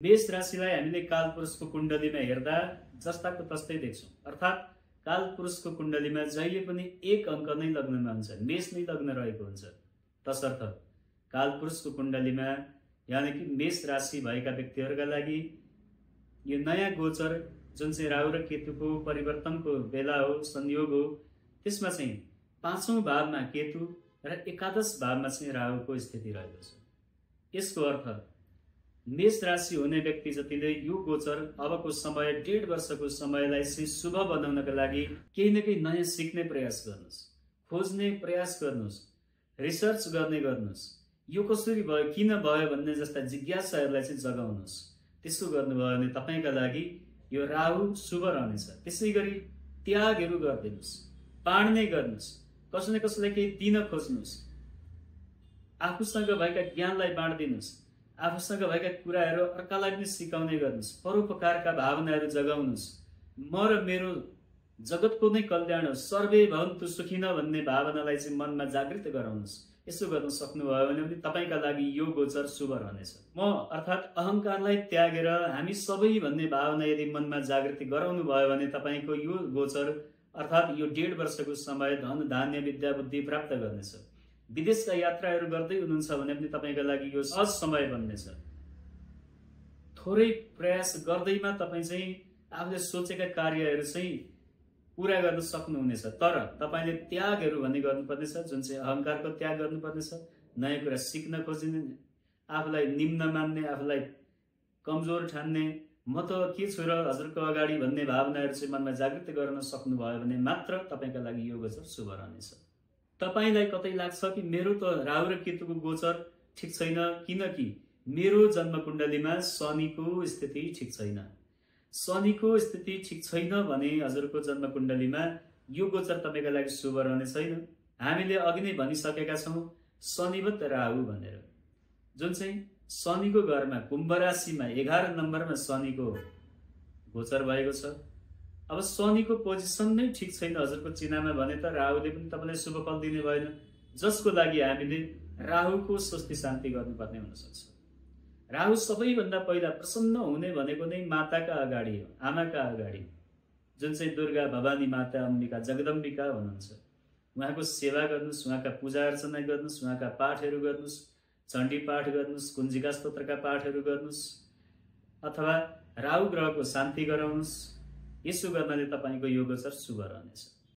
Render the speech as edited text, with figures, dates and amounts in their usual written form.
मेष राशिलाई हामीले कालपुरुषको कुण्डलीमा हेर्दा जस्ताको तस्तै देख्छौँ। अर्थात् कालपुरुषको कुण्डलीमा जहिले पनि एक अङ्क नै लग्नमा हुन्छ, मेष नै लग्न रहेको हुन्छ। तसर्थ कालपुरुषको कुण्डलीमा यानि कि मेष राशि भएका व्यक्तिहरूका लागि यो नयाँ गोचर जुन चाहिँ राहु र केतुको परिवर्तनको बेला हो, संयोग हो, त्यसमा चाहिँ 5औं भावमा केतु र एकादश भावमा चाहिँ राहुको स्थिति रहेको छ। यसको अर्थ मेष राशि हुने व्यक्ति जतिले यो गोचर अबको समय 1.5 वर्षको समयलाई चाहिँ शुभ बनाउनका लागि केही न केही नयाँ सिक्ने प्रयास गर्नुहोस्, खोज्ने प्रयास गर्नुहोस्, रिसर्च गर्ने गर्नुहोस्, यो कसरी भयो, किन भयो भन्ने जस्ता जिज्ञासाहरूलाई चाहिँ जगाउनुहोस्। त्यसो गर्नुभयो भने तपाईँका लागि यो राहु शुभ रहनेछ। त्यसै गरी त्यागहरू गरिदिनुहोस्, बाँड्ने गर्नुहोस्, कसैले कसैलाई केही दिन खोज्नुहोस्, आफूसँग भएका ज्ञानलाई बाँडिदिनुहोस्, आफूसँग भएका कुराहरू अर्कालाई पनि सिकाउने गर्नुहोस्, परोपकारका भावनाहरू जगाउनुहोस्। म र मेरो जगतको नै कल्याण हो, सर्वे भवन्तु सुखिनः भन्ने भावनालाई चाहिँ मनमा जागृत गराउनुहोस्। यसो गर्न सक्नुभयो भने पनि तपाईँका लागि यो गोचर शुभ रहनेछ। म अर्थात् अहङ्कारलाई त्यागेर हामी सबै भन्ने भावना यदि मनमा जागृति गराउनु भयो भने तपाईँको यो गोचर अर्थात् यो 1.5 वर्षको समय धन धान्य विद्या बुद्धि प्राप्त गर्नेछ। विदेशका यात्राहरू गर्दै हुनुहुन्छ भने पनि तपाईँका लागि यो सहज समय बन्नेछ। थोरै प्रयास गर्दैमा तपाईँ चाहिँ आफूले सोचेका कार्यहरू चाहिँ पूरा गर्न सक्नुहुनेछ। तर तपाईँले त्यागहरू भन्ने गर्नुपर्नेछ, जुन चाहिँ अहङ्कारको त्याग गर्नुपर्नेछ। नयाँ कुरा सिक्न खोज्ने, आफूलाई निम्न मान्ने, आफूलाई कमजोर ठान्ने, म त के छु र हजुरको अगाडि भन्ने भावनाहरू चाहिँ मनमा जागृत गर्न सक्नुभयो भने मात्र तपाईँका लागि यो गोचर शुभ रहनेछ। तपाईलाई कतै लाग्छ कि मेरो त राहु र केतुको गोचर ठिक छैन, किनकि मेरो जन्म कुण्डलीमा शनिको स्थिति ठिक छैन। शनिको स्थिति ठिक छैन भने हजुरको जन्म कुण्डलीमा यो गोचर तपाईँका लागि शुभ रहने छैन। हामीले अघि नै भनिसकेका छौँ शनिवत राहु भनेर, जुन चाहिँ शनिको घरमा कुम्भ राशिमा 11 नम्बरमा शनिको गोचर भएको छ। अब शनिको पोजिसन नै ठिक छैन हजुरको चिनामा भने त राहुले पनि तपाईँलाई शुभ फल दिने भएन, जसको लागि हामीले राहुको स्वस्ति शान्ति गर्नुपर्ने हुन सक्छ। राहु सबैभन्दा पहिला प्रसन्न हुने भनेको नै माताका अगाडि हो, आमाका अगाडि, जुन चाहिँ दुर्गा भवानी माता अम्बिका जगदम्बिका हुनुहुन्छ। उहाँको सेवा गर्नुहोस्, उहाँका पूजा अर्चना गर्नुहोस्, उहाँका पाठहरू गर्नुहोस्, चण्डी पाठ गर्नुहोस्, कुञ्जिका स्तोत्रका पाठहरू गर्नुहोस्, अथवा राहु ग्रहको शान्ति गराउनुहोस्। यसो गर्नाले तपाईँको यो गोचर शुभ रहनेछ।